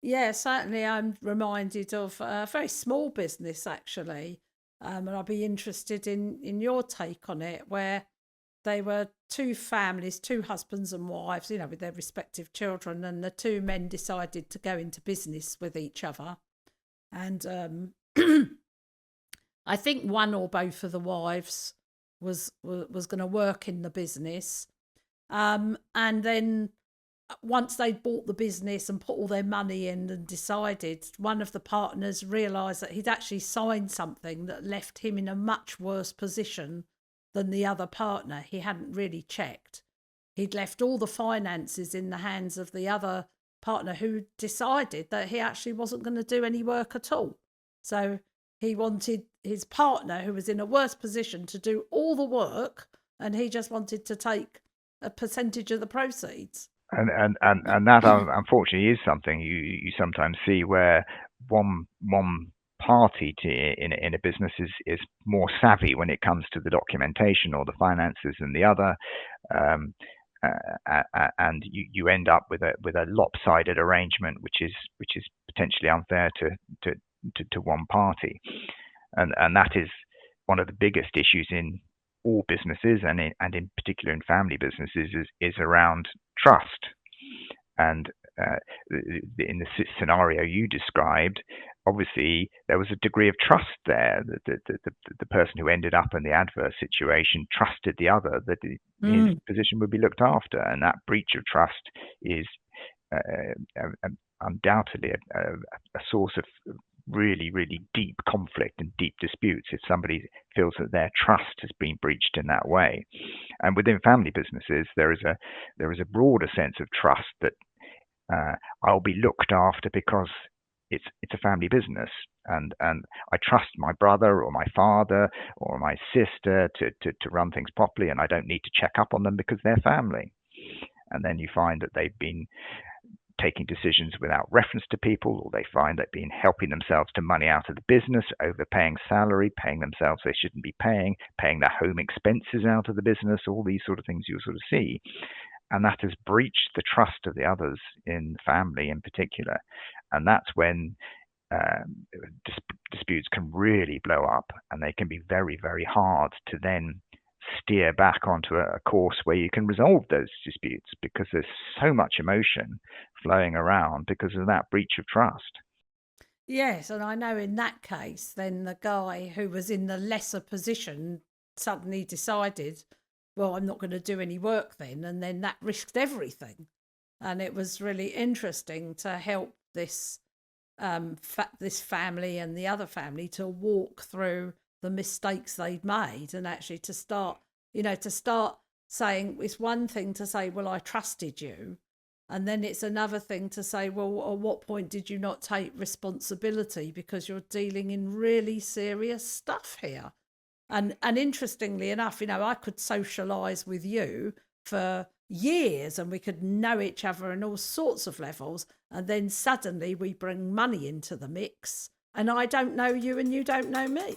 Yeah, certainly. I'm reminded of a very small business actually, and I'd be interested in your take on it, where they were two families, two husbands and wives, with their respective children, and the two men decided to go into business with each other. And I think one or both of the wives was going to work in the business, and then once they'd bought the business and put all their money in and decided, one of the partners realised that he'd actually signed something that left him in a much worse position than the other partner. He hadn't really checked. He'd left all the finances in the hands of the other partner, who decided that he actually wasn't going to do any work at all. So he wanted his partner, who was in a worse position, to do all the work, and he just wanted to take a percentage of the proceeds. And that unfortunately is something you sometimes see, where one party in a business is more savvy when it comes to the documentation or the finances than the other, um, and you end up with a lopsided arrangement, which is potentially unfair to one party, and that is one of the biggest issues in all businesses, and in particular in family businesses, is around trust. And uh, in the scenario you described, obviously there was a degree of trust there. The person who ended up in the adverse situation trusted the other that his Mm. position would be looked after, and that breach of trust is undoubtedly a source of really, really deep conflict and deep disputes if somebody feels that their trust has been breached in that way. And within family businesses, there is a broader sense of trust that I'll be looked after because it's a family business, and I trust my brother or my father or my sister to run things properly, and I don't need to check up on them because they're family. And then you find that they've been taking decisions without reference to people, or they find they've been helping themselves to money out of the business, overpaying salary, paying themselves they shouldn't be paying their home expenses out of the business, all these sort of things you'll sort of see. And that has breached the trust of the others in the family in particular. And that's when disputes can really blow up, and they can be very, very hard to then steer back onto a course where you can resolve those disputes, because there's so much emotion flowing around because of that breach of trust. Yes, and I know in that case, then the guy who was in the lesser position suddenly decided, well, I'm not going to do any work then, and then that risked everything. And it was really interesting to help this family and the other family to walk through the mistakes they'd made, and actually to start saying, it's one thing to say, well, I trusted you, and then it's another thing to say, well, at what point did you not take responsibility, because you're dealing in really serious stuff here. And interestingly enough, I could socialize with you for years, and we could know each other in all sorts of levels, and then suddenly we bring money into the mix, and I don't know you and you don't know me.